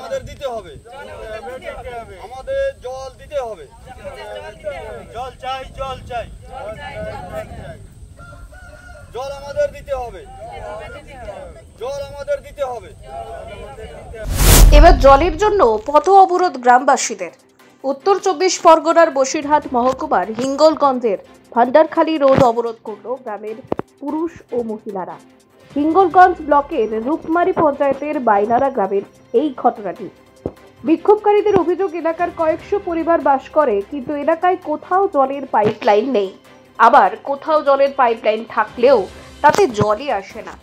আমাদের দিতে হবে, আমাদের জল দিতে হবে, জল চাই, জল চাই, জল আমাদের দিতে হবে, জল আমাদের দিতে হবে। এবার জলের জন্য পথ অবরোধ গ্রামবাসীদের। উত্তর 24 পরগনার বসিরহাট মহকুমার হিঙ্গলগঞ্জের ভান্ডারখালী রোড অবরোধ করল গ্রামের পুরুষ ও মহিলারা। হিঙ্গলগঞ্জ ব্লকের রূপমারি পঞ্চায়েতের বাইনারা গ্রামের এই ঘটনাটি। বিক্ষোভকারীদের অভিযোগ, এলাকার কয়েকশো পরিবার বাস করে, কিন্তু এলাকায় কোথাও জলের পাইপলাইন নেই, আবার কোথাও জলের পাইপলাইন থাকলেও তাতে জলই আসে না।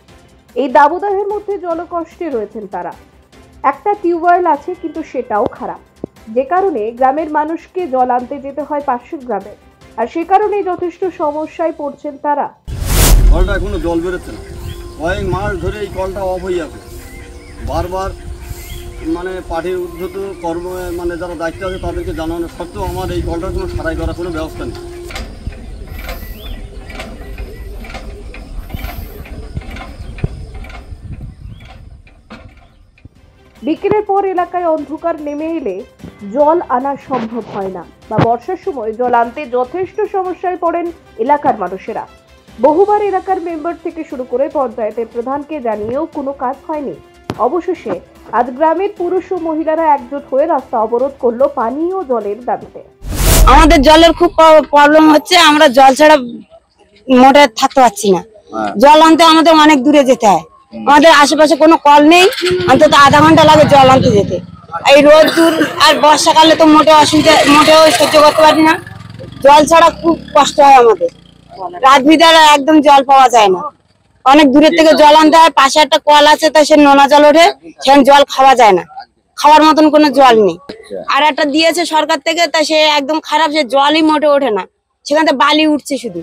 এই দাবদাহের মধ্যে জলকষ্টে রয়েছেন তারা। একটা টিউবওয়েল আছে, কিন্তু সেটাও খারাপ, যে কারণে গ্রামের মানুষকে জল আনতে যেতে হয় পাশের গ্রামে, আর সে কারণে যথেষ্ট সমস্যায় পড়ছেন তারা। কলটা এখনো জল বেরোচ্ছে না, কয়েক মাস ধরে এই কলটা অফ হয়ে যাবে। বারবার পার্টির উদ্ধত কর্ম যারা দায়িত্ব আছে তাদেরকে জানানো সত্ত্বেও আমার এই কলটার কোনো সারাই করার কোনো ব্যবস্থা নেই। বিকেলের পর এলাকায় অন্ধকার নেমে এলে জল আনা সম্ভব হয় না, বা বর্ষার সময় জল আনতে যথেষ্ট সমস্যায় পড়েন এলাকার মানুষেরা। বহুবার এলাকার মেম্বার থেকে শুরু করে পঞ্চায়েতের প্রধানকে জানিয়েও কোনো কাজ হয়নি। অবশেষে আজ গ্রামের পুরুষ ও মহিলারা একজোট হয়ে রাস্তা অবরোধ করলো পানীয় জলের দাবিতে। আমাদের জলের খুব প্রবলেম হচ্ছে, আমরা জল ছাড়া মোটে থাকতে পারছি না। জল আনতে আমাদের অনেক দূরে যেতে হয়, আমাদের আশেপাশে কোনো কল নেই, অন্তত আধা ঘন্টা লাগে জল আনতে যেতে। এই রোদ দূর আর বর্ষাকালে তো মোটেও সহ্য করতে পারি না, জল ছাড়া খুব কষ্ট হয় আমাদের। রাত বিদায় একদম জল পাওয়া যায় না, অনেক দূরের থেকে জল আনতে হয়। পাশে একটা কল আছে, তা সে নোনা জল ওঠে, সেখানে জল খাওয়া যায় না, খাওয়ার মতন কোনো জল নেই। আর একটা দিয়েছে সরকার থেকে, তা সে একদম খারাপ, সে জলই মোটে ওঠে না, সেখান থেকে বালি উঠছে শুধু।